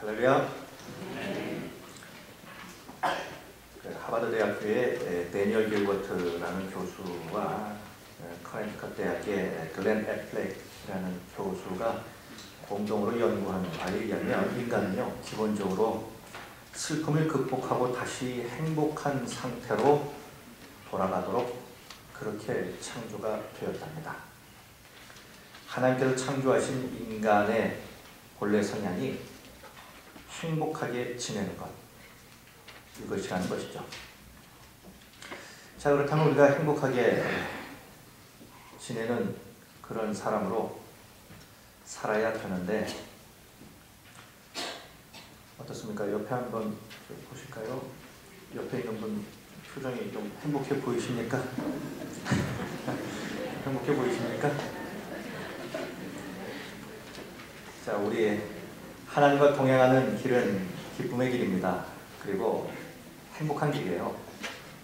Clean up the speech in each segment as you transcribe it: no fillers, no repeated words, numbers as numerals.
할렐루야. 하버드 대학교의 데니얼 길버트라는 교수와 커네티컷 대학의 글렌 애플렉이라는 교수가 공동으로 연구한 바에 의하면 인간은요, 기본적으로 슬픔을 극복하고 다시 행복한 상태로 돌아가도록 그렇게 창조가 되었답니다. 하나님께서 창조하신 인간의 본래 성향이 행복하게 지내는 것, 이것이라는 것이죠. 자, 그렇다면 우리가 행복하게 지내는 그런 사람으로 살아야 되는데 어떻습니까? 옆에 한번 보실까요? 옆에 있는 분 표정이 좀 행복해 보이십니까? 행복해 보이십니까? 자, 우리 하나님과 동행하는 길은 기쁨의 길입니다. 그리고 행복한 길이에요.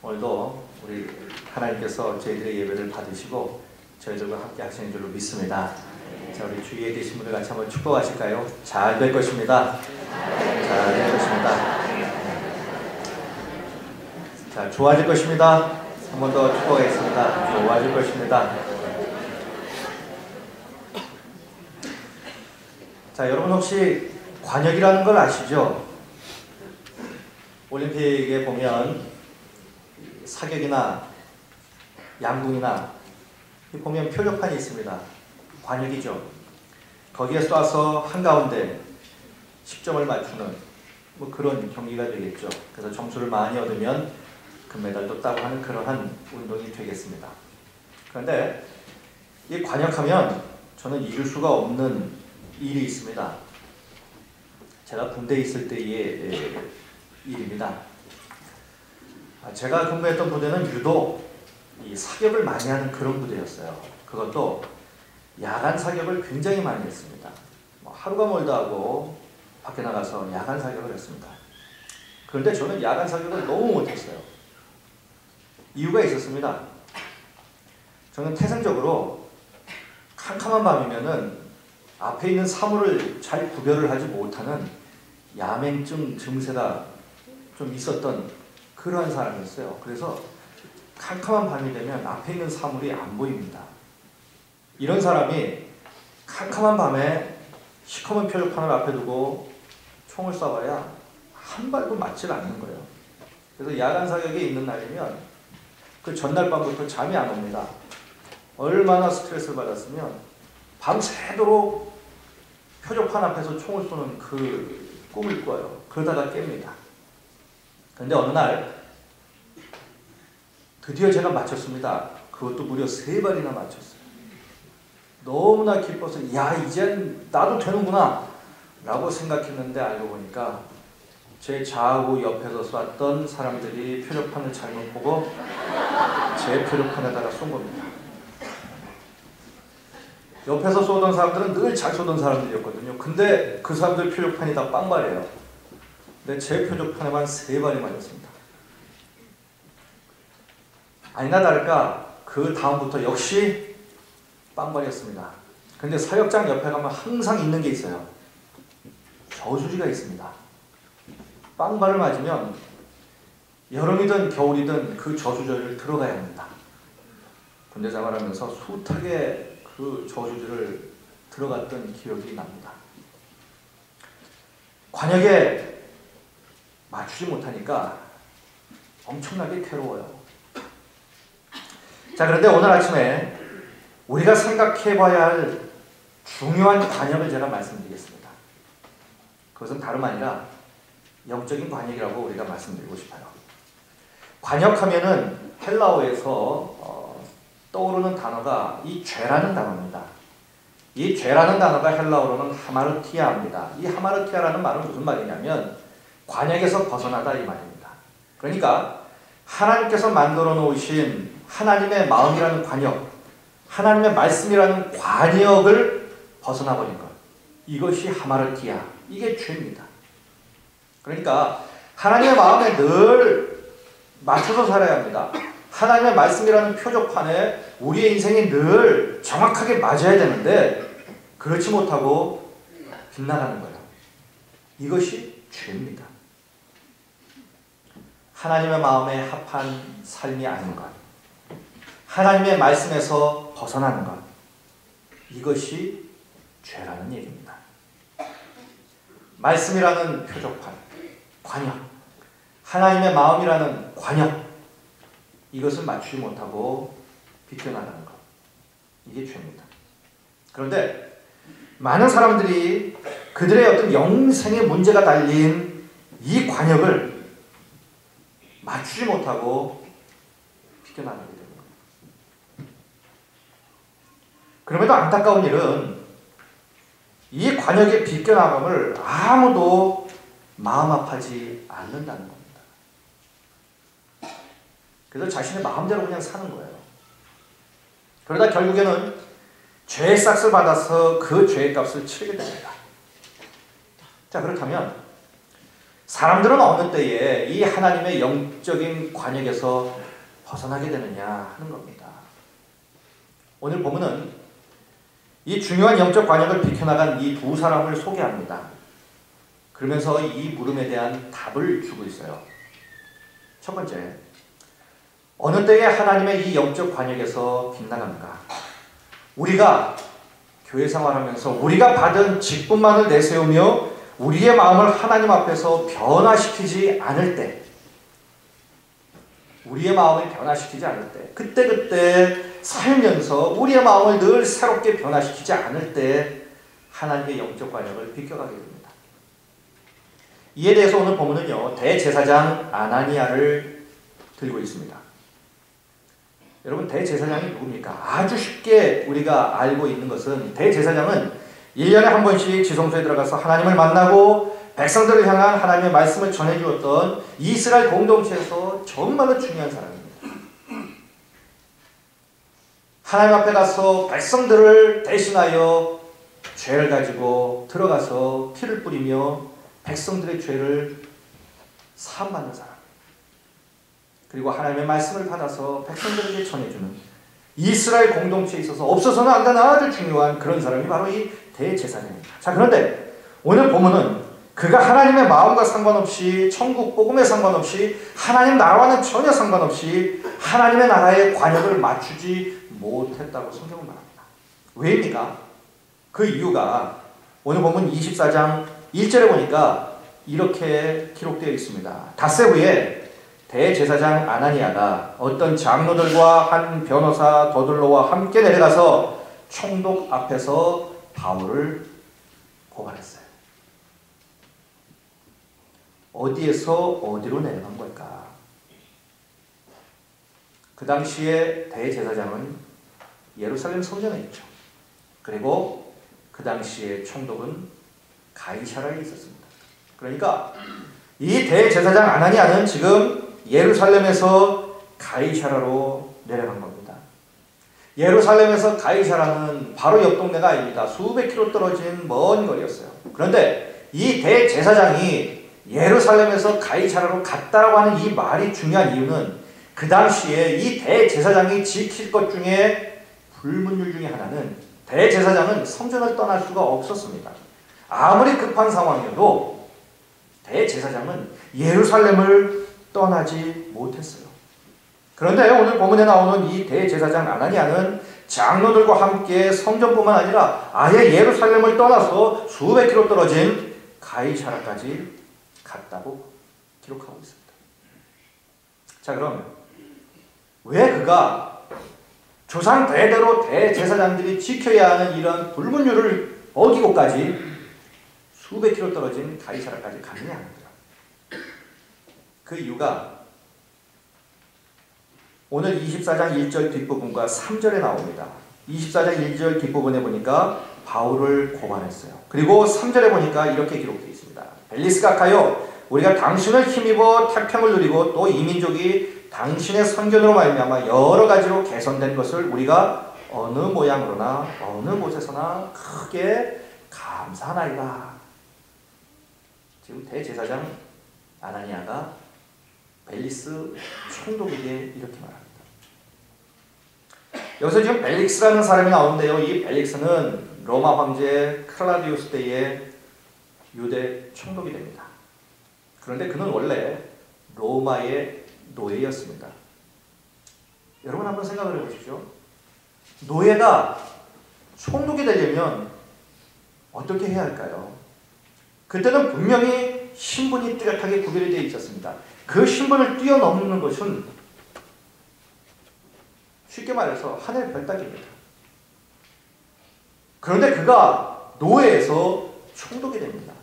오늘도 우리 하나님께서 저희들의 예배를 받으시고 저희들과 함께 하시는 줄로 믿습니다. 자, 우리 주위에 계신 분들 같이 한번 축복하실까요? 잘 될 것입니다. 잘 될 것입니다. 자, 좋아질 것입니다. 한 번 더 축복하겠습니다. 좋아질 것입니다. 자, 여러분 혹시 관역이라는 걸 아시죠? 올림픽에 보면 사격이나 양궁이나 보면 표적판이 있습니다. 관역이죠. 거기에 쏴서 한가운데 10점을 맞추는 뭐 그런 경기가 되겠죠. 그래서 점수를 많이 얻으면 금메달도 따고 하는 그러한 운동이 되겠습니다. 그런데 이 관역하면 저는 잊을 수가 없는 일이 있습니다. 제가 군대에 있을 때의 일입니다. 제가 근무했던 부대는 유독 이 사격을 많이 하는 그런 부대였어요. 그것도 야간 사격을 굉장히 많이 했습니다. 하루가 멀다 하고 밖에 나가서 야간 사격을 했습니다. 그런데 저는 야간 사격을 너무 못했어요. 이유가 있었습니다. 저는 태생적으로 캄캄한 밤이면은 앞에 있는 사물을 잘 구별을 하지 못하는 야맹증 증세가 좀 있었던 그러한 사람이었어요. 그래서 캄캄한 밤이 되면 앞에 있는 사물이 안 보입니다. 이런 사람이 캄캄한 밤에 시커먼 표적판을 앞에 두고 총을 쏴봐야 한 발도 맞질 않는 거예요. 그래서 야간 사격에 있는 날이면 그 전날 밤부터 잠이 안 옵니다. 얼마나 스트레스를 받았으면 밤새도록 표적판 앞에서 총을 쏘는 그 꿈을 꿔요. 그러다가 깹니다. 그런데 어느 날 드디어 제가 맞췄습니다. 그것도 무려 3발이나 맞췄어요. 너무나 기뻐서 야, 이젠 나도 되는구나 라고 생각했는데 알고 보니까 제 좌우 옆에서 쐈던 사람들이 표적판을 잘못 보고 제 표적판에다가 쏜 겁니다. 옆에서 쏘던 사람들은 늘 잘 쏘던 사람들이었거든요. 근데 그 사람들 표적판이 다 빵발이에요. 근데 제 표적판에만 3발이 맞았습니다. 아니나 다를까 그 다음부터 역시 빵발이었습니다. 근데 사격장 옆에 가면 항상 있는 게 있어요. 저수지가 있습니다. 빵발을 맞으면 여름이든 겨울이든 그 저수지를 들어가야 합니다. 군대 생활하면서 숱하게 그 저수지를 들어갔던 기억이 납니다. 관역에 맞추지 못하니까 엄청나게 괴로워요. 자, 그런데 오늘 아침에 우리가 생각해 봐야 할 중요한 관역을 제가 말씀드리겠습니다. 그것은 다름 아니라 영적인 관역이라고 우리가 말씀드리고 싶어요. 관역하면은 헬라어에서 떠오르는 단어가 이 죄라는 단어입니다. 이 죄라는 단어가 헬라어로는 하마르티아입니다. 이 하마르티아라는 말은 무슨 말이냐면 관역에서 벗어나다 이 말입니다. 그러니까 하나님께서 만들어 놓으신 하나님의 마음이라는 관역, 하나님의 말씀이라는 관역을 벗어나 버린 것, 이것이 하마르티아, 이게 죄입니다. 그러니까 하나님의 마음에 늘 맞춰서 살아야 합니다. 하나님의 말씀이라는 표적판에 우리의 인생이 늘 정확하게 맞아야 되는데 그렇지 못하고 빗나가는 거예요. 이것이 죄입니다. 하나님의 마음에 합한 삶이 아닌 것, 하나님의 말씀에서 벗어나는 것, 이것이 죄라는 얘기입니다. 말씀이라는 표적판, 관역, 하나님의 마음이라는 관역, 이것을 맞추지 못하고 비껴나가는 것, 이게 죄입니다. 그런데 많은 사람들이 그들의 어떤 영생의 문제가 달린 이 관역을 맞추지 못하고 비껴나가게 됩니다. 그럼에도 안타까운 일은 이 관역의 비껴나감을 아무도 마음 아파하지 않는다는 겁니다. 그래서 자신의 마음대로 그냥 사는 거예요. 그러다 결국에는 죄의 싹을 받아서 그 죄의 값을 치르게 됩니다. 자, 그렇다면 사람들은 어느 때에 이 하나님의 영적인 관역에서 벗어나게 되느냐 하는 겁니다. 오늘 본문은 이 중요한 영적 관역을 비켜나간 이 두 사람을 소개합니다. 그러면서 이 물음에 대한 답을 주고 있어요. 첫 번째, 어느 때에 하나님의 이 영적 관역에서 빗나갑니까? 우리가 교회 생활하면서 우리가 받은 직분만을 내세우며 우리의 마음을 하나님 앞에서 변화시키지 않을 때, 우리의 마음을 변화시키지 않을 때, 그때그때 살면서 우리의 마음을 늘 새롭게 변화시키지 않을 때 하나님의 영적 관역을 비껴가게 됩니다. 이에 대해서 오늘 본문은요, 대제사장 아나니아를 들고 있습니다. 여러분, 대제사장이 누굽니까? 아주 쉽게 우리가 알고 있는 것은 대제사장은 1년에 한 번씩 지성소에 들어가서 하나님을 만나고 백성들을 향한 하나님의 말씀을 전해주었던 이스라엘 공동체에서 정말로 중요한 사람입니다. 하나님 앞에 가서 백성들을 대신하여 죄를 가지고 들어가서 피를 뿌리며 백성들의 죄를 사함받는 사람, 그리고 하나님의 말씀을 받아서 백성들에게 전해주는 이스라엘 공동체에 있어서 없어서는 안 되는 아주 중요한 그런 사람이 바로 이 대제사장입니다. 자, 그런데 오늘 본문은 그가 하나님의 마음과 상관없이, 천국 복음에 상관없이, 하나님 나라와는 전혀 상관없이 하나님의 나라의 관역을 맞추지 못했다고 성경은 말합니다. 왜입니까? 그 이유가 오늘 본문 24장 1절에 보니까 이렇게 기록되어 있습니다. 닷새 후에 대제사장 아나니아가 어떤 장로들과 한 변호사 더둘로와 함께 내려가서 총독 앞에서 바울을 고발했어요. 어디에서 어디로 내려간 걸까? 그 당시에 대제사장은 예루살렘 성전에 있죠. 그리고 그 당시에 총독은 가이사라에 있었습니다. 그러니까 이 대제사장 아나니아는 지금 예루살렘에서 가이사라로 내려간 겁니다. 예루살렘에서 가이사라는 바로 옆 동네가 아닙니다. 수백 킬로 떨어진 먼 거리였어요. 그런데 이 대제사장이 예루살렘에서 가이사라로 갔다라고 하는 이 말이 중요한 이유는 그 당시에 이 대제사장이 지킬 것 중에 불문율 중에 하나는 대제사장은 성전을 떠날 수가 없었습니다. 아무리 급한 상황이어도 대제사장은 예루살렘을 떠나지 못했어요. 그런데 오늘 본문에 나오는 이 대제사장 아나니아는 장로들과 함께 성전뿐만 아니라 아예 예루살렘을 떠나서 수백 킬로 떨어진 가이사라까지 갔다고 기록하고 있습니다. 자, 그럼 왜 그가 조상 대대로 대제사장들이 지켜야 하는 이런 불문율을 어기고까지 수백 킬로 떨어진 가이사라까지 갔느냐 합니다. 그 이유가 오늘 24장 1절 뒷부분과 3절에 나옵니다. 24장 1절 뒷부분에 보니까 바울을 고발했어요. 그리고 3절에 보니까 이렇게 기록되어 있습니다. 벨리스가 가요, 우리가 당신을 힘입어 태평을 누리고 또 이 민족이 당신의 선견으로 말미암아 여러 가지로 개선된 것을 우리가 어느 모양으로나 어느 곳에서나 크게 감사하나이다. 지금 대제사장 아나니아가 벨리스 총독에게 이렇게 말합니다. 여기서 지금 벨릭스라는 사람이 나오는데요. 이 벨릭스는 로마 황제 클라우디우스 때의 유대 총독이 됩니다. 그런데 그는 원래 로마의 노예였습니다. 여러분 한번 생각을 해보십시오. 노예가 총독이 되려면 어떻게 해야 할까요? 그때는 분명히 신분이 뚜렷하게 구별이 되어 있었습니다. 그 신분을 뛰어넘는 것은 쉽게 말해서 하늘 별 따기입니다. 그런데 그가 노예에서 총독이 됩니다.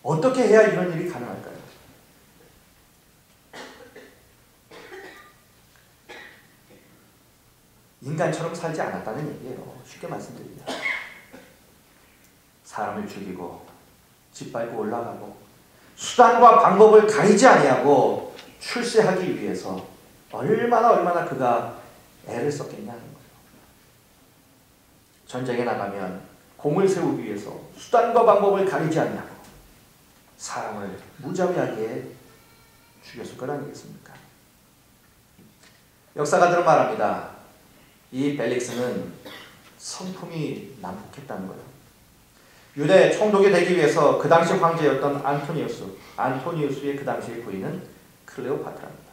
어떻게 해야 이런 일이 가능할까요? 인간처럼 살지 않았다는 얘기예요. 쉽게 말씀드리면 사람을 죽이고 짓밟고 올라가고 수단과 방법을 가리지 아니하고 출세하기 위해서 얼마나 그가 애를 썼겠냐는 거예요. 전쟁에 나가면 공을 세우기 위해서 수단과 방법을 가리지 아니하고 사람을 무자비하게 죽였을 것 아니겠습니까? 역사가들은 말합니다. 이 벨릭스는 성품이 난폭했다는 거예요. 유대 총독이 되기 위해서 그 당시 황제였던 안토니우스의 그 당시의 부인은 클레오파트라입니다.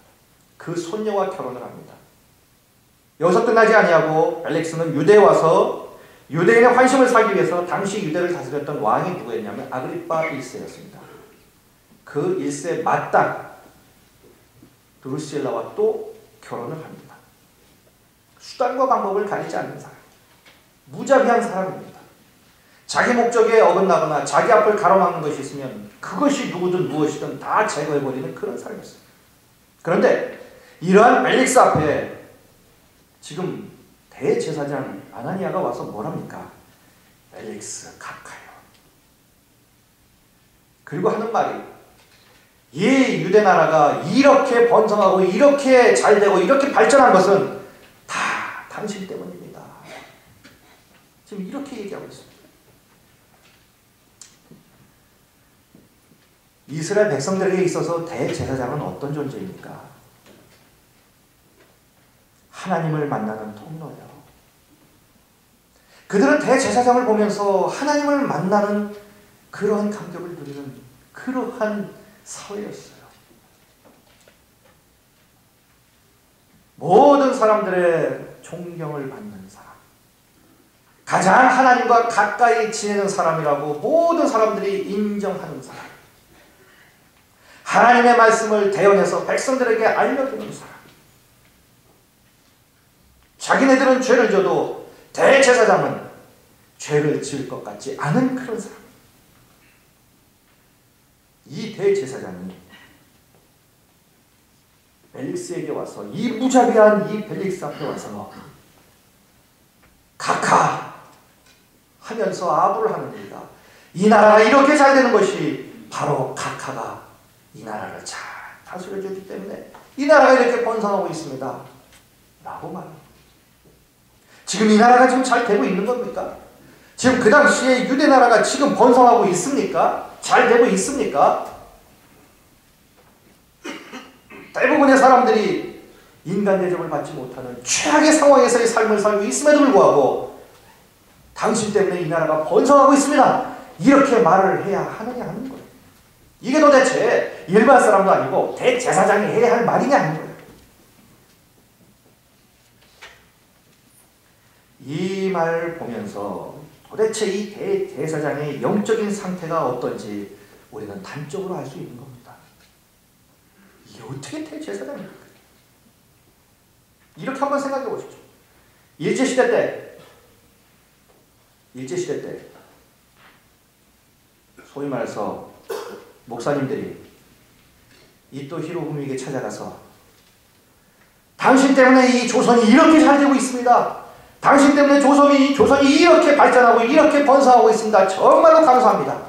그 손녀와 결혼을 합니다. 여기서 끝나지 아니하고 벨릭스는 유대에 와서 유대인의 환심을 사기 위해서 당시 유대를 다스렸던 왕이 누구였냐면 아그리파 1세였습니다. 그 1세 마땅 드루실라와 또 결혼을 합니다. 수단과 방법을 가리지 않는 사람, 무자비한 사람입니다. 자기 목적에 어긋나거나 자기 앞을 가로막는 것이 있으면 그것이 누구든 무엇이든 다 제거해버리는 그런 사람이었어요. 그런데 이러한 벨릭스 앞에 지금 대제사장 아나니아가 와서 뭐랍니까? 벨릭스 각하여. 그리고 하는 말이 이 유대 나라가 이렇게 번성하고 이렇게 잘되고 이렇게 발전한 것은 다 당신 때문입니다. 지금 이렇게 얘기하고 있습니다. 이스라엘 백성들에게 있어서 대제사장은 어떤 존재입니까? 하나님을 만나는 통로예요. 그들은 대제사장을 보면서 하나님을 만나는 그러한 감격을 누리는 그러한 사회였어요. 모든 사람들의 존경을 받는 사람, 가장 하나님과 가까이 지내는 사람이라고 모든 사람들이 인정하는 사람, 하나님의 말씀을 대언해서 백성들에게 알려주는 사람, 자기네들은 죄를 져도 대제사장은 죄를 지을 것 같지 않은 그런 사람. 이 대제사장이 벨릭스에게 와서 이 무자비한 이 벨릭스 앞에 와서 각하 하면서 아부를 하는 겁니다. 이 나라가 이렇게 잘 되는 것이 바로 각하가 이 나라를 잘 다스려주기 때문에 이 나라가 이렇게 번성하고 있습니다. 라고 말합니다. 지금 이 나라가 지금 잘 되고 있는 겁니까? 지금 그 당시에 유대 나라가 지금 번성하고 있습니까? 잘 되고 있습니까? 대부분의 사람들이 인간 대접을 받지 못하는 최악의 상황에서의 삶을 살고 있음에도 불구하고 당신 때문에 이 나라가 번성하고 있습니다. 이렇게 말을 해야 하느냐 하는 거예요. 이게 도대체 일반 사람도 아니고 대제사장이 해야 할 말이냐 하는 거예요. 이 말을 보면서 도대체 이 대제사장의 영적인 상태가 어떤지 우리는 단적으로 알 수 있는 겁니다. 이게 어떻게 대제사장입니까? 이렇게 한번 생각해 보십시오. 일제시대 때 소위 말해서 목사님들이 이토 히로부미에게 찾아가서 당신 때문에 이 조선이 이렇게 잘 되고 있습니다. 당신 때문에 조선이 이렇게 발전하고 이렇게 번성하고 있습니다. 정말로 감사합니다.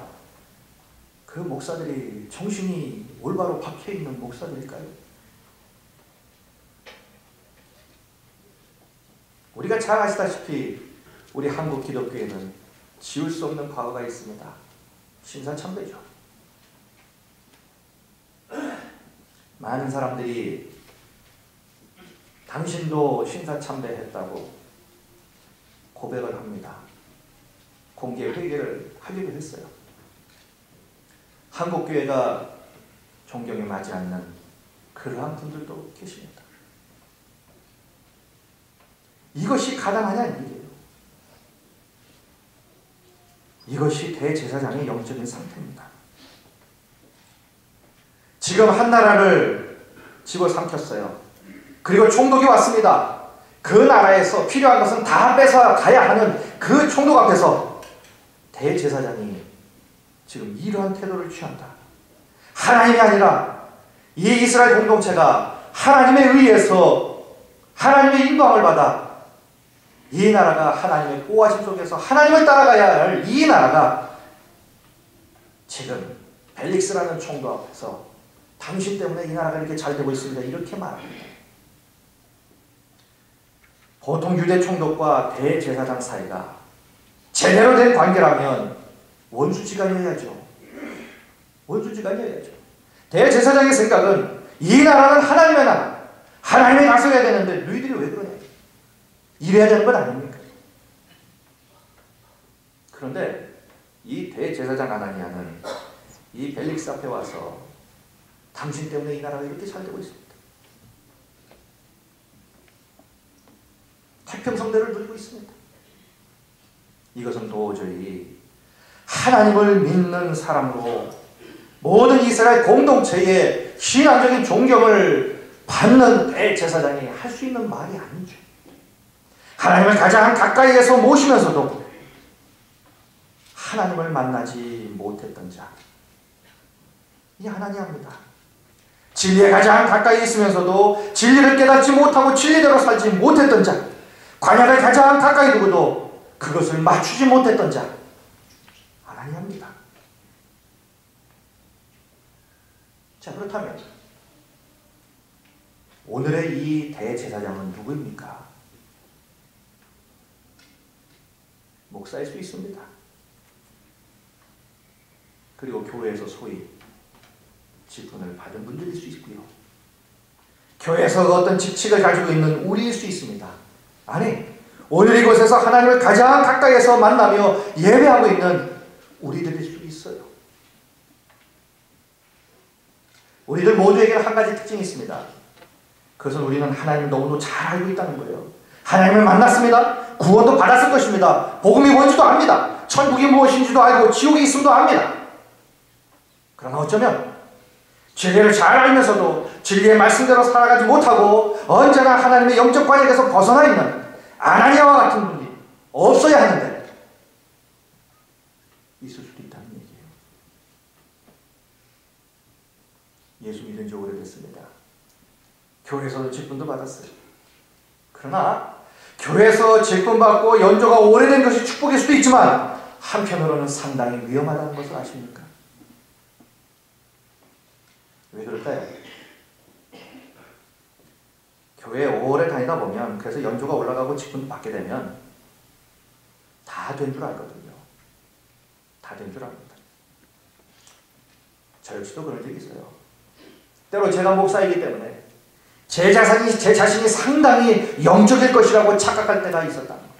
그 목사들이 정신이 올바로 박혀있는 목사들일까요? 우리가 잘 아시다시피 우리 한국 기독교에는 지울 수 없는 과거가 있습니다. 신사참배죠. 많은 사람들이 당신도 신사참배했다고 고백을 합니다. 공개 회개를 하기로 했어요. 한국 교회가 존경에 맞지 않는 그러한 분들도 계십니다. 이것이 가당하냐는 얘기예요. 이것이 대제사장의 영적인 상태입니다. 지금 한 나라를 집어삼켰어요. 그리고 총독이 왔습니다. 그 나라에서 필요한 것은 다 뺏어 가야 하는 그 총독 앞에서 대제사장이 지금 이러한 태도를 취한다. 하나님이 아니라 이 이스라엘 공동체가 하나님에 의해서 하나님의 인도함을 받아 이 나라가 하나님의 보호하심 속에서 하나님을 따라가야 할 이 나라가 지금 벨릭스라는 총독 앞에서 당신 때문에 이 나라가 이렇게 잘 되고 있습니다. 이렇게 말합니다. 보통 유대 총독과 대제사장 사이가 제대로 된 관계라면 원수지간이어야죠. 원수지간이어야죠. 대제사장의 생각은 이 나라는 하나님의 나라, 하나님의 다스려야 되는데 너희들이 왜 그러냐? 이래야 되는 건 아닙니까? 그런데 이 대제사장 아나니아는 이 벨릭스 앞에 와서 당신 때문에 이 나라가 이렇게 잘 되고 있습니다. 태평성대를 누리고 있습니다. 이것은 도저히 하나님을 믿는 사람으로 모든 이스라엘 공동체의 신앙적인 존경을 받는 대제사장이 할 수 있는 말이 아니죠. 하나님을 가장 가까이에서 모시면서도 하나님을 만나지 못했던 자, 이 하나니아입니다. 진리에 가장 가까이 있으면서도 진리를 깨닫지 못하고 진리대로 살지 못했던 자, 관약을 가장 가까이 두고도 그것을 맞추지 못했던 자, 하나니아입니다. 자, 그렇다면 오늘의 이 대제사장은 누구입니까? 목사일 수 있습니다. 그리고 교회에서 소위 직분을 받은 분들일 수 있고요. 교회에서 어떤 직책을 가지고 있는 우리일 수 있습니다. 아니, 오늘 이곳에서 하나님을 가장 가까이에서 만나며 예배하고 있는 우리들일 수 있어요. 우리들 모두에게는 한 가지 특징이 있습니다. 그것은 우리는 하나님을 너무도 잘 알고 있다는 거예요. 하나님을 만났습니다. 구원도 받았을 것입니다. 복음이 뭔지도 압니다. 천국이 무엇인지도 알고 지옥이 있음도 압니다. 그러나 어쩌면 진리를 잘 알면서도 진리의 말씀대로 살아가지 못하고 언제나 하나님의 영적 관역에서 벗어나 있는 아나니아와 같은 분이 없어야 하는데 있을 수도 있다는 얘기예요. 예수 믿은 지 오래됐습니다. 교회에서도 직분도 받았어요. 그러나 교회에서 직분받고 연조가 오래된 것이 축복일 수도 있지만 한편으로는 상당히 위험하다는 것을 아십니까? 왜 그럴까요? 교회에 오래 다니다 보면 그래서 연조가 올라가고 직분도 받게 되면 다 된 줄 알거든요. 다 된 줄 압니다. 저 역시도 그런 적이 있어요. 때로 제가 목사이기 때문에 제 자신이 상당히 영적일 것이라고 착각할 때가 있었다는 거예요.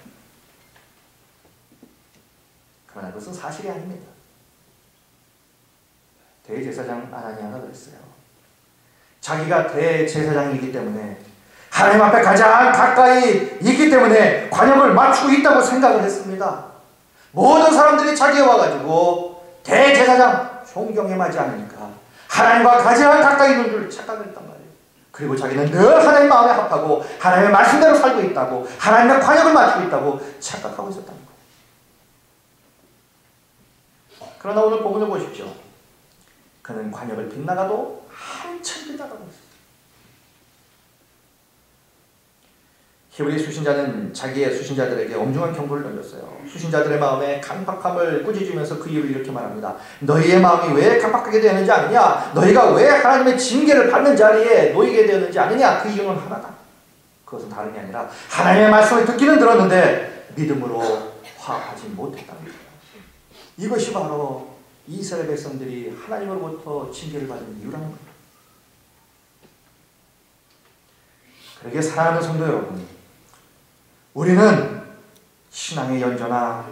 그러나 그것은 사실이 아닙니다. 대제사장 아나니아가 그랬어요. 자기가 대제사장이기 때문에 하나님 앞에 가장 가까이 있기 때문에 관역을 맞추고 있다고 생각을 했습니다. 모든 사람들이 자기에 와가지고 대제사장 존경에 맞지 않으니까 하나님과 가장 가까이 있는 줄 착각을 했단 말이에요. 그리고 자기는 늘 하나님 마음에 합하고 하나님의 말씀대로 살고 있다고 하나님의 관역을 맞추고 있다고 착각하고 있었다는 거예요. 그러나 오늘 본문을 보십시오. 그는 관역을 빗나가도 한참 빗나가고 있어요. 히브리 수신자는 자기의 수신자들에게 엄중한 경고를 던졌어요. 수신자들의 마음에 강팍함을 꾸짖으면서 그 이유를 이렇게 말합니다. 너희의 마음이 왜 강팍하게 되었는지 아느냐? 너희가 왜 하나님의 징계를 받는 자리에 놓이게 되었는지 아느냐? 그 이유는 하나다. 그것은 다른 게 아니라 하나님의 말씀을 듣기는 들었는데 믿음으로 화합하지 못했다는 거예요. 이것이 바로 이스라엘 백성들이 하나님으로부터 징계를 받은 이유라는 거예요. 그러기에 사랑하는 성도 여러분, 우리는 신앙의 연조나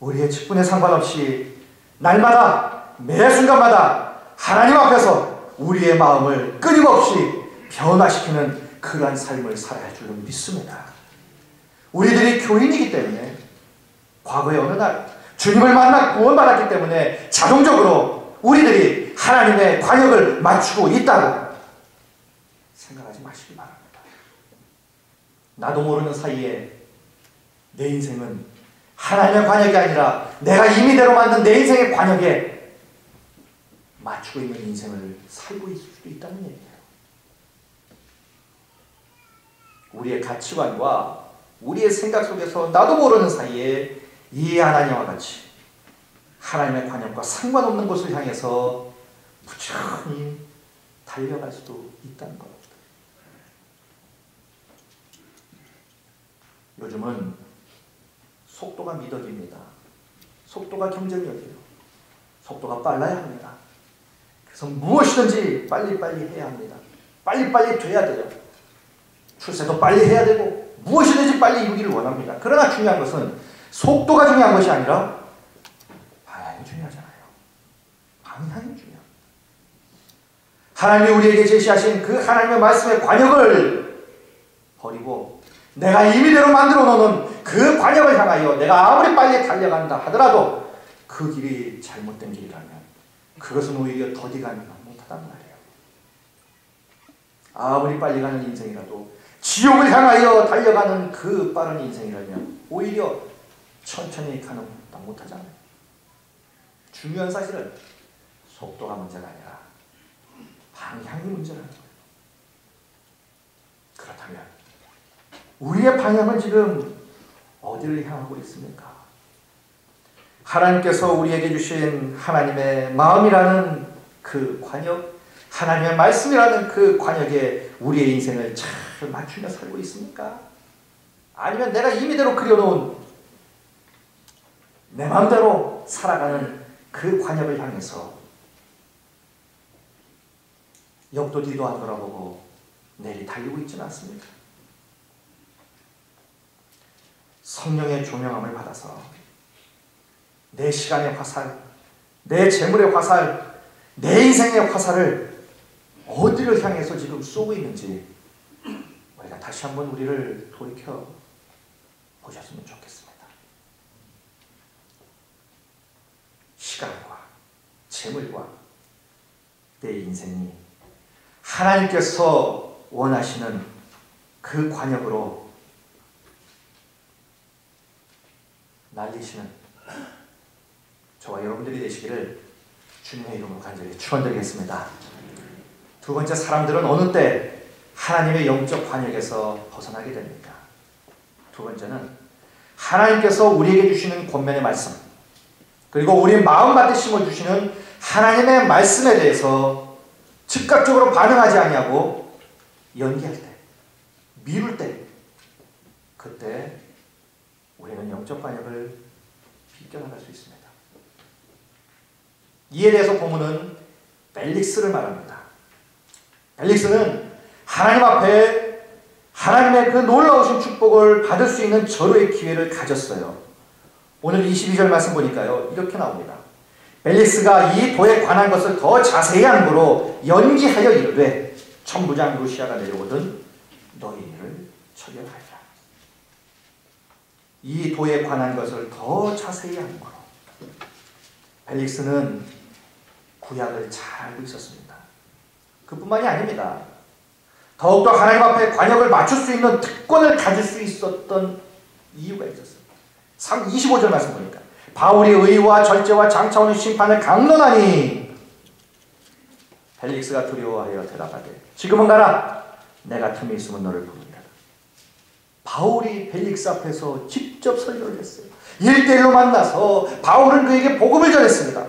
우리의 직분에 상관없이 날마다 매 순간마다 하나님 앞에서 우리의 마음을 끊임없이 변화시키는 그러한 삶을 살아야 할 줄로 믿습니다. 우리들이 교인이기 때문에 과거의 어느 날 주님을 만나 구원받았기 때문에 자동적으로 우리들이 하나님의 관역을 맞추고 있다고 생각하지 마시기 바랍니다. 나도 모르는 사이에 내 인생은 하나님의 관역이 아니라 내가 임의대로 만든 내 인생의 관역에 맞추고 있는 인생을 살고 있을 수도 있다는 얘기예요. 우리의 가치관과 우리의 생각 속에서 나도 모르는 사이에 이 하나님과 같이 하나님의 관역과 상관없는 곳을 향해서 부지런히 달려갈 수도 있다는 겁니다. 요즘은 속도가 미덕입니다. 속도가 경쟁력이에요. 속도가 빨라야 합니다. 그래서 무엇이든지 빨리빨리 해야 합니다. 빨리빨리 돼야 돼요. 출세도 빨리 해야 되고 무엇이든지 빨리 이루기를 원합니다. 그러나 중요한 것은 속도가 중요한 것이 아니라 방향이 중요하잖아요. 방향이 중요합니다. 하나님이 우리에게 제시하신 그 하나님의 말씀의 관역을 버리고 내가 임의대로 만들어 놓는 그 관역을 향하여 내가 아무리 빨리 달려간다 하더라도 그 길이 잘못된 길이라면 그것은 오히려 더디가 못하단 말이에요. 아무리 빨리 가는 인생이라도 지옥을 향하여 달려가는 그 빠른 인생이라면 오히려 천천히 가는 것보다 못하잖아요. 중요한 사실은 속도가 문제가 아니라 방향이 문제라는 거예요. 그렇다면 우리의 방향은 지금 어디를 향하고 있습니까? 하나님께서 우리에게 주신 하나님의 마음이라는 그 관역, 하나님의 말씀이라는 그 관역에 우리의 인생을 잘 맞추며 살고 있습니까? 아니면 내가 임의대로 그려놓은 내 마음대로 살아가는 그 관역을 향해서 옆도 뒤도 안 돌아보고 내일이 달리고 있지는 않습니까? 성령의 조명함을 받아서 내 시간의 화살, 내 재물의 화살, 내 인생의 화살을 어디를 향해서 지금 쏘고 있는지 우리가 다시 한번 우리를 돌이켜 보셨으면 좋겠습니다. 시간과 재물과 내 인생이 하나님께서 원하시는 그 관역으로 날리시는 저와 여러분들이 되시기를 주님의 이름으로 간절히 축원드리겠습니다. 두 번째, 사람들은 어느 때 하나님의 영적 관역에서 벗어나게 됩니까? 두 번째는 하나님께서 우리에게 주시는 권면의 말씀, 그리고 우리 마음밭에 심어주시는 하나님의 말씀에 대해서 즉각적으로 반응하지 아니하고 연기할 때, 미룰 때, 그때 우리는 영적 관역을 비껴나갈 수 있습니다. 이에 대해서 본문은 벨릭스를 말합니다. 벨릭스는 하나님 앞에 하나님의 그 놀라우신 축복을 받을 수 있는 절호의 기회를 가졌어요. 오늘 22절 말씀 보니까요, 이렇게 나옵니다. 벨릭스가 이 도에 관한 것을 더 자세히 함으로 연기하여 이르되 천부장 루시아가 내려오든 너희 일을 처결하리라. 이 도에 관한 것을 더 자세히 함으로. 벨릭스는 구약을 잘 알고 있었습니다. 그뿐만이 아닙니다. 더욱더 하나님 앞에 관역을 맞출 수 있는 특권을 가질 수 있었던 이유가 있었습니다. 25절 말씀 보니까 바울이 의와 절제와 장차오는 심판을 강론하니 벨릭스가 두려워하여 대답하되 지금은 가라. 내가 틈이 있으면 너를 부르리라. 바울이 벨릭스 앞에서 직접 설교를 했어요. 1대1로 만나서 바울은 그에게 복음을 전했습니다.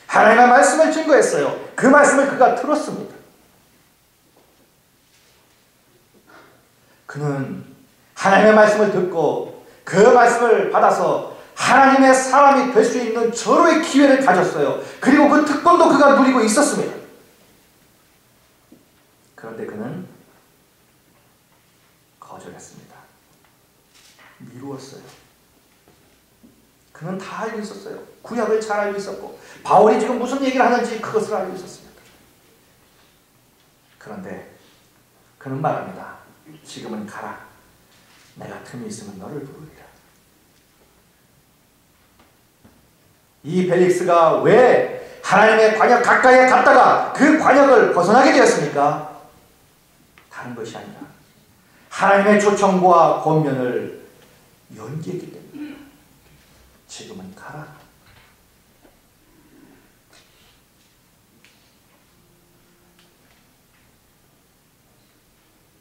하나님의 말씀을 증거했어요. 그 말씀을 그가 들었습니다. 그는 하나님의 말씀을 듣고 그 말씀을 받아서 하나님의 사람이 될 수 있는 절호의 기회를 가졌어요. 그리고 그 특권도 그가 누리고 있었습니다. 그런데 그는 거절했습니다. 미루었어요. 그 그는 다 알고 있었어요. 구약을 잘 알고 있었고 바울이 지금 무슨 얘기를 하는지 그것을 알고 있었습니다. 그런데 그는 말합니다. 지금은 가라. 내가 틈이 있으면 너를 부르리라. 이 벨릭스가 왜 하나님의 관역 가까이에 갔다가 그 관역을 벗어나게 되었습니까? 다른 것이 아니라 하나님의 초청과 권면을 연기했기 때문에 지금은 가라.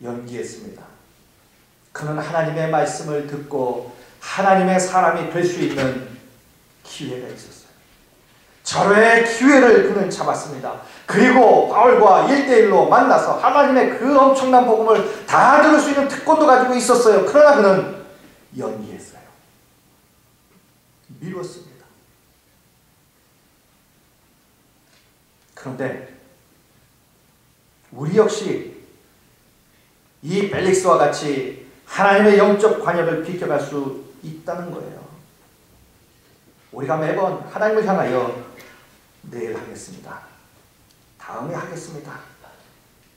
연기했습니다. 그는 하나님의 말씀을 듣고 하나님의 사람이 될 수 있는 기회가 있었어요. 절호의 기회를 그는 잡았습니다. 그리고 바울과 1대1로 만나서 하나님의 그 엄청난 복음을 다 들을 수 있는 특권도 가지고 있었어요. 그러나 그는 연기했어요. 미뤘습니다. 그런데 우리 역시 이 벨릭스와 같이 하나님의 영적 관역을 비켜갈 수 있다는 거예요. 우리가 매번 하나님을 향하여 내일 하겠습니다. 다음에 하겠습니다.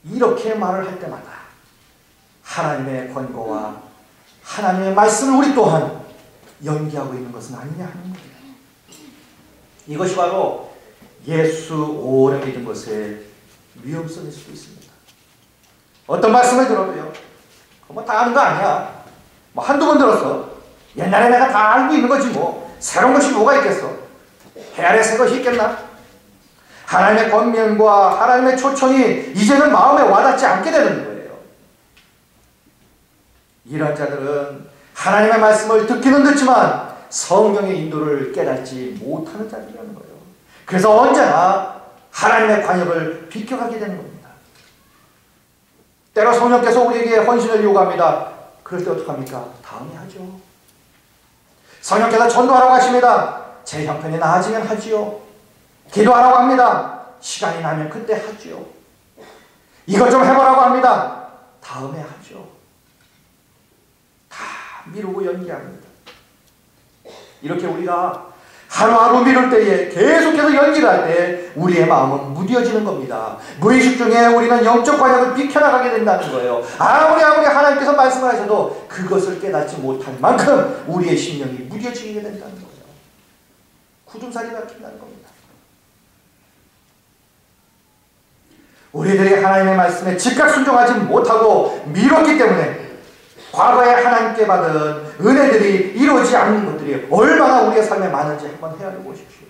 이렇게 말을 할 때마다 하나님의 권고와 하나님의 말씀을 우리 또한 연기하고 있는 것은 아니냐 하는 거예요. 이것이 바로 예수 오래 믿은 것의 위험성일 수도 있습니다. 어떤 말씀을 들어도요, 뭐 다 아는 거 아니야. 뭐 한두 번 들었어. 옛날에 내가 다 알고 있는 거지 뭐. 새로운 것이 뭐가 있겠어. 해 아래 새 것이 있겠나? 하나님의 권면과 하나님의 초청이 이제는 마음에 와닿지 않게 되는 거예요. 이런 자들은 하나님의 말씀을 듣기는 듣지만 성령의 인도를 깨닫지 못하는 자들이라는 거예요. 그래서 언제나 하나님의 관역을 비켜가게 되는 겁니다. 때로 성령께서 우리에게 헌신을 요구합니다. 그럴 때 어떡합니까? 다음에 하죠. 성령께서 전도하라고 하십니다. 제 형편이 나아지면 하지요. 기도하라고 합니다. 시간이 나면 그때 하지요. 이것 좀 해보라고 합니다. 다음에 하죠. 다 미루고 연기합니다. 이렇게 우리가 하루하루 미룰 때에 계속해서 연기를 할 때 우리의 마음은 무뎌지는 겁니다. 무의식 중에 우리는 영적 관역을 비켜나가게 된다는 거예요. 아무리 하나님께서 말씀을 하셔도 그것을 깨닫지 못한 만큼 우리의 심령이 무뎌지게 된다는 거예요. 굳음살이 박힌다는 겁니다. 우리들이 하나님의 말씀에 즉각 순종하지 못하고 미뤘기 때문에 과거에 하나님께 받은 은혜들이 이루어지지 않는 것들이 얼마나 우리의 삶에 많은지 한번 헤아려 보십시오.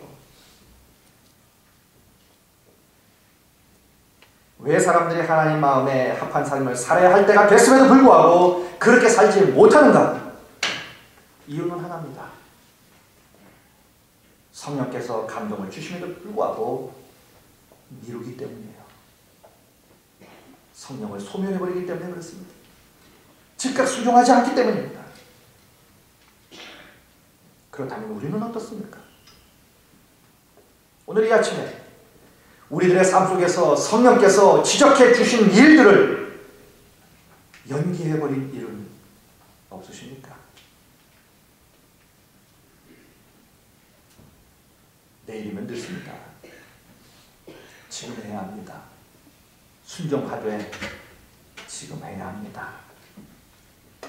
왜 사람들이 하나님 마음에 합한 삶을 살아야 할 때가 됐음에도 불구하고 그렇게 살지 못하는가? 이유는 하나입니다. 성령께서 감동을 주심에도 불구하고 미루기 때문이에요. 성령을 소멸해버리기 때문에 그렇습니다. 즉각 순종하지 않기 때문입니다. 그렇다면 우리는 어떻습니까? 오늘 이 아침에 우리들의 삶 속에서 성령께서 지적해 주신 일들을 연기해버린 일은 없으십니까? 내일이면 늦습니다. 지금 해야 합니다. 순종하되 지금 해야 합니다.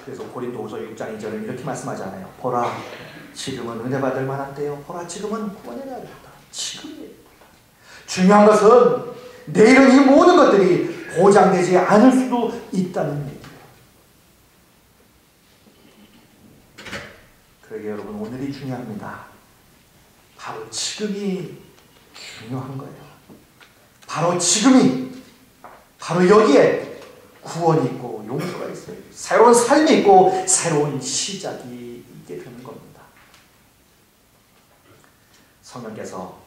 그래서 고린도후서 6장 2절은 이렇게 말씀하잖아요. 보라, 지금은 은혜 받을 만한 때요. 보라, 지금은 구원의 날이다. 지금이에요. 중요한 것은 내일은 이 모든 것들이 보장되지 않을 수도 있다는 얘기예요. 그러게 여러분, 오늘이 중요합니다. 바로 지금이 중요한 거예요. 바로 지금이, 바로 여기에 구원이 있고 용서가 있어요. 새로운 삶이 있고 새로운 시작이 있게 되는 겁니다. 성령께서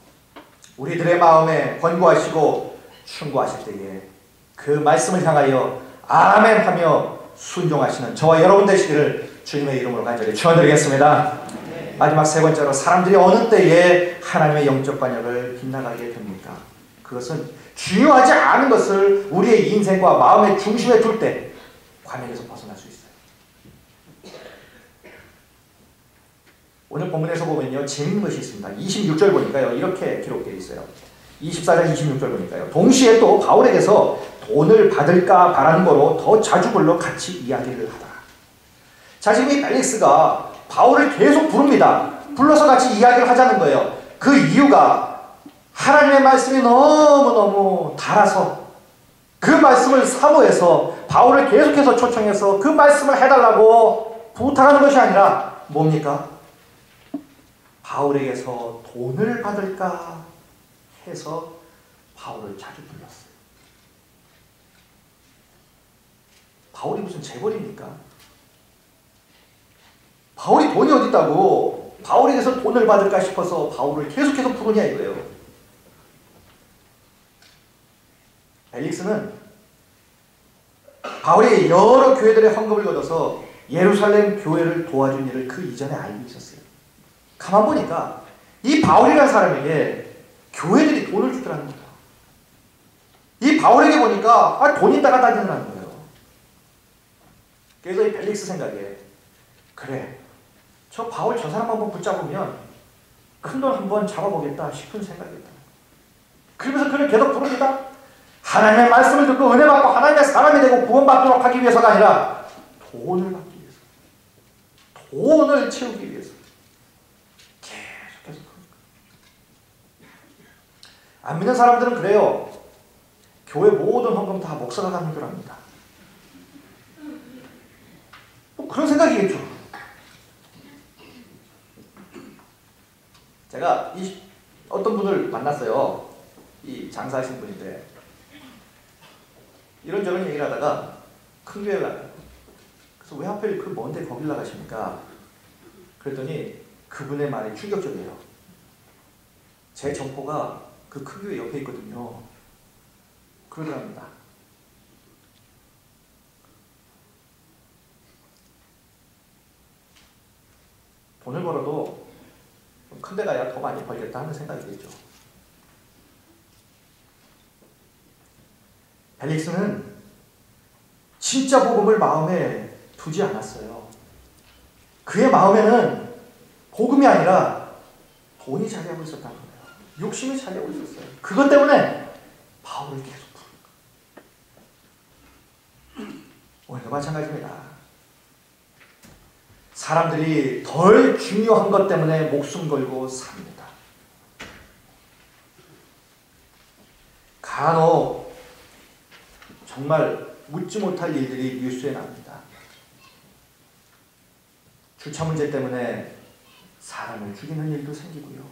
우리들의 마음에 권고하시고 충고하실 때에 그 말씀을 향하여 아멘 하며 순종하시는 저와 여러분 되시기를 주님의 이름으로 간절히 축원드리겠습니다. 마지막 세 번째로, 사람들이 어느 때에 하나님의 영적 관역을 빗나가게 됩니까? 그것은 중요하지 않은 것을 우리의 인생과 마음의 중심에 둘 때 관역에서 벗어날 수 있어요. 오늘 본문에서 보면요, 재밌는 것이 있습니다. 26절 보니까요, 이렇게 기록되어 있어요. 24장 26절 보니까요. 동시에 또 바울에게서 돈을 받을까 바라는 거로 더 자주 불러 같이 이야기를 하다. 자, 지금 이 펠릭스가 바울을 계속 부릅니다. 불러서 같이 이야기를 하자는 거예요. 그 이유가 하나님의 말씀이 너무너무 달아서 그 말씀을 사모해서 바울을 계속해서 초청해서 그 말씀을 해달라고 부탁하는 것이 아니라 뭡니까? 바울에게서 돈을 받을까 해서 바울을 자주 불렀어요. 바울이 무슨 재벌입니까? 바울이 돈이 어디 있다고 바울에게서 돈을 받을까 싶어서 바울을 계속해서 부르냐 이거예요. 펠릭스는 바울이 여러 교회들의 헌금을 거둬서 예루살렘 교회를 도와준 일을 그 이전에 알고 있었어요. 가만 보니까 이 바울이라는 사람에게 교회들이 돈을 주더라는 거예요. 이 바울에게 보니까 돈이 따라다니더라는 거예요. 그래서 이 펠릭스 생각에 그래, 저 바울 저 사람 한번 붙잡으면 큰 돈 한번 잡아보겠다 싶은 생각이었다. 그러면서 그를 계속 부릅니다. 하나님의 말씀을 듣고 은혜 받고 하나님의 사람이 되고 구원받도록 하기 위해서가 아니라 돈을 받기 위해서, 돈을 채우기 위해서 계속해서. 안 믿는 사람들은 그래요. 교회 모든 헌금 다 목사가 갖는 줄 압니다. 뭐 그런 생각이겠죠. 제가 어떤 분을 만났어요. 이 장사하시는 분인데 이런저런 얘기를 하다가 큰 교회를 가요. 그래서 왜 하필 그 먼데 거길 나가십니까? 그랬더니 그분의 말이 충격적이에요. 제 점포가 그 큰 교회 옆에 있거든요. 그러더랍니다. 돈을 벌어도 큰 데 가야 더 많이 벌겠다 하는 생각이겠죠. 펠릭스는 진짜 복음을 마음에 두지 않았어요. 그의 마음에는 복음이 아니라 돈이 자리하고 있었다는 거예요. 욕심이 자리하고 있었어요. 그것 때문에 바울을 계속 부릅니다. 오늘도 마찬가지입니다. 사람들이 덜 중요한 것 때문에 목숨 걸고 삽니다. 간혹 정말 묻지 못할 일들이 뉴스에 납니다. 주차 문제 때문에 사람을 죽이는 일도 생기고요.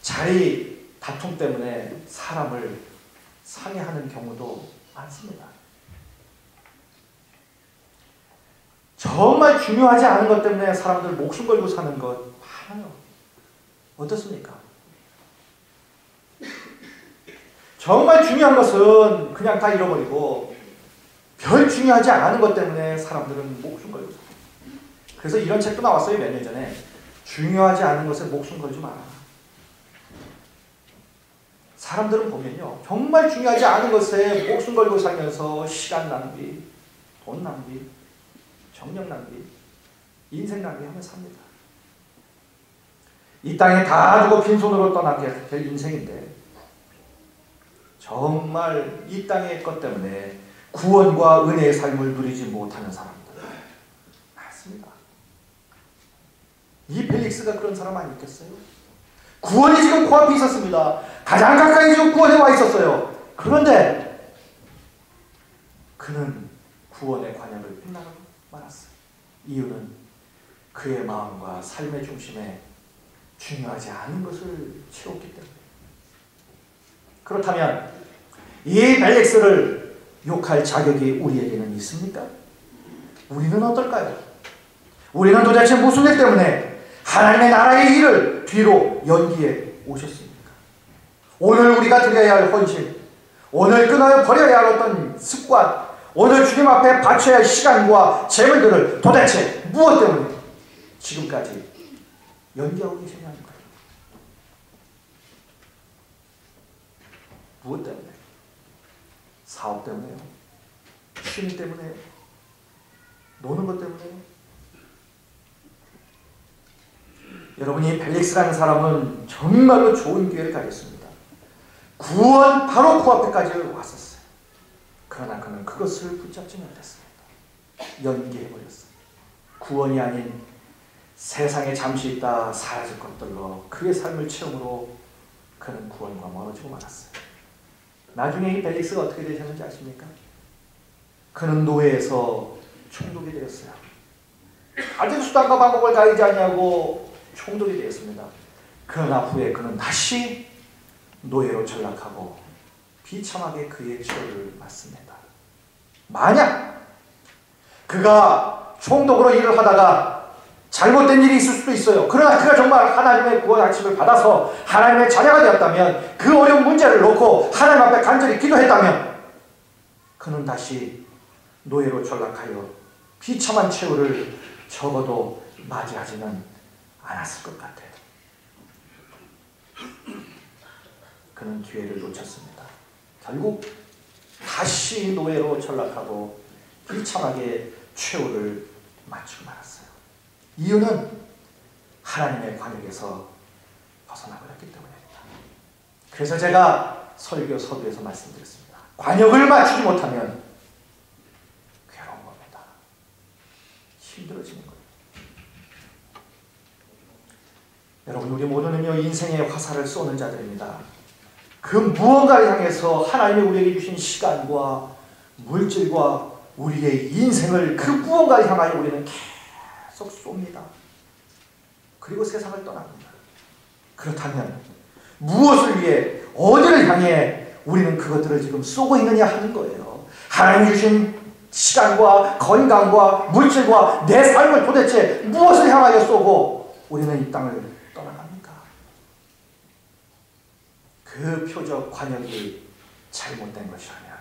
자리 다툼 때문에 사람을 상해하는 경우도 많습니다. 정말 중요하지 않은 것 때문에 사람들 목숨 걸고 사는 것 많아요. 어떻습니까? 정말 중요한 것은 그냥 다 잃어버리고 별 중요하지 않은 것 때문에 사람들은 목숨 걸고 살아요. 그래서 이런 책도 나왔어요. 몇 년 전에. 중요하지 않은 것에 목숨 걸지 마라. 사람들은 보면요, 정말 중요하지 않은 것에 목숨 걸고 살면서 시간 낭비, 돈 낭비, 정력 낭비, 인생 낭비하면서 삽니다. 이 땅에 다 두고 빈손으로 떠나게 될 인생인데 정말 이 땅의 것 때문에 구원과 은혜의 삶을 누리지 못하는 사람들 많습니다. 이 펠릭스가 그런 사람 아니겠어요? 구원이 지금 코앞에 있었습니다. 가장 가까이 지금 구원에 와 있었어요. 그런데 그는 구원의 관역을 빗나가고 말았어요. 이유는 그의 마음과 삶의 중심에 중요하지 않은 것을 채웠기 때문에. 그렇다면 이 펠릭스를 욕할 자격이 우리에게는 있습니까? 우리는 어떨까요? 우리는 도대체 무슨 일 때문에 하나님의 나라의 일을 뒤로 연기해 오셨습니까? 오늘 우리가 드려야 할 헌신, 오늘 끊어 버려야 할 어떤 습관, 오늘 주님 앞에 바쳐야 할 시간과 재물들을 도대체 무엇 때문에 지금까지 연기하고 계시냐는 거예요. 무엇 때문에? 사업 때문에요? 취미 때문에요? 노는 것 때문에요? 여러분이 벨릭스라는 사람은 정말로 좋은 기회를 가졌습니다. 구원 바로 코앞에까지 왔었어요. 그러나 그는 그것을 붙잡지 못했습니다. 연기해버렸어요. 구원이 아닌 세상에 잠시 있다 사라질 것들로 그의 삶을 체험으로 그는 구원과 멀어지고 말았어요. 나중에 이 벨릭스가 어떻게 되셨는지 아십니까? 그는 노예에서 총독이 되었어요. 아직 수단과 방법을 가리지 아니하고 총독이 되었습니다. 그러나 후에 그는 다시 노예로 전락하고 비참하게 그의 처를 맞습니다. 만약 그가 총독으로 일을 하다가 잘못된 일이 있을 수도 있어요. 그러나 그가 정말 하나님의 구원 아침을 받아서 하나님의 자녀가 되었다면, 그 어려운 문제를 놓고 하나님 앞에 간절히 기도했다면 그는 다시 노예로 전락하여 비참한 최후를 적어도 맞이하지는 않았을 것 같아요. 그는 기회를 놓쳤습니다. 결국 다시 노예로 전락하고 비참하게 최후를 맞추고 말았어요. 이유는 하나님의 관역에서 벗어나버렸기 때문입니다. 그래서 제가 설교 서두에서 말씀드렸습니다. 관역을 맞추지 못하면 괴로운 겁니다. 힘들어지는 거예요. 여러분, 우리 모두는요, 인생의 화살을 쏘는 자들입니다. 그 무언가를 향해서 하나님이 우리에게 주신 시간과 물질과 우리의 인생을 그 무언가를 향하여 우리는 계속 쏩니다. 그리고 세상을 떠납니다. 그렇다면 무엇을 위해, 어디를 향해 우리는 그것들을 지금 쏘고 있느냐 하는 거예요. 하나님이 주신 시간과 건강과 물질과 내 삶을 도대체 무엇을 향하여 쏘고 우리는 이 땅을 떠나갑니까? 그 표적 관역이 잘못된 것이라면,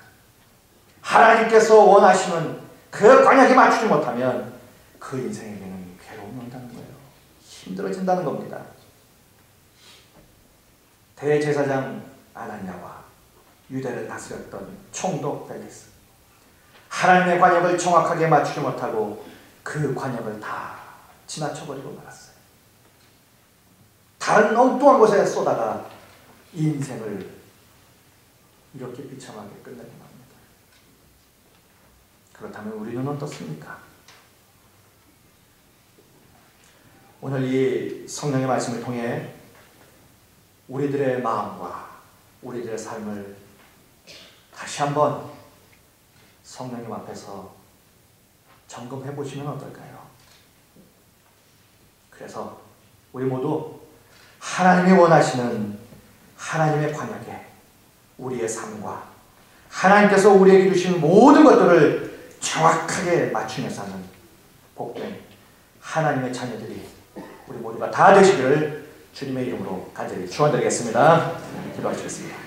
하나님께서 원하시는 그 관역에 맞추지 못하면 그 인생에게는 괴로움이 온다는 거예요. 힘들어진다는 겁니다. 대제사장 아나니아와 유대를 다스렸던 총독 벨릭스, 하나님의 관역을 정확하게 맞추지 못하고 그 관역을 다 지나쳐버리고 말았어요. 다른 엉뚱한 곳에 쏘다가 인생을 이렇게 비참하게 끝내고 맙니다. 그렇다면 우리는 어떻습니까? 오늘 이 성령의 말씀을 통해 우리들의 마음과 우리들의 삶을 다시 한번 성령님 앞에서 점검해 보시면 어떨까요? 그래서 우리 모두 하나님이 원하시는 하나님의 관역에 우리의 삶과 하나님께서 우리에게 주신 모든 것들을 정확하게 맞추며 사는 복된 하나님의 자녀들이 우리 모두가 다 되시기를 주님의 이름으로 간절히 축원드리겠습니다. 기도하시겠습니다.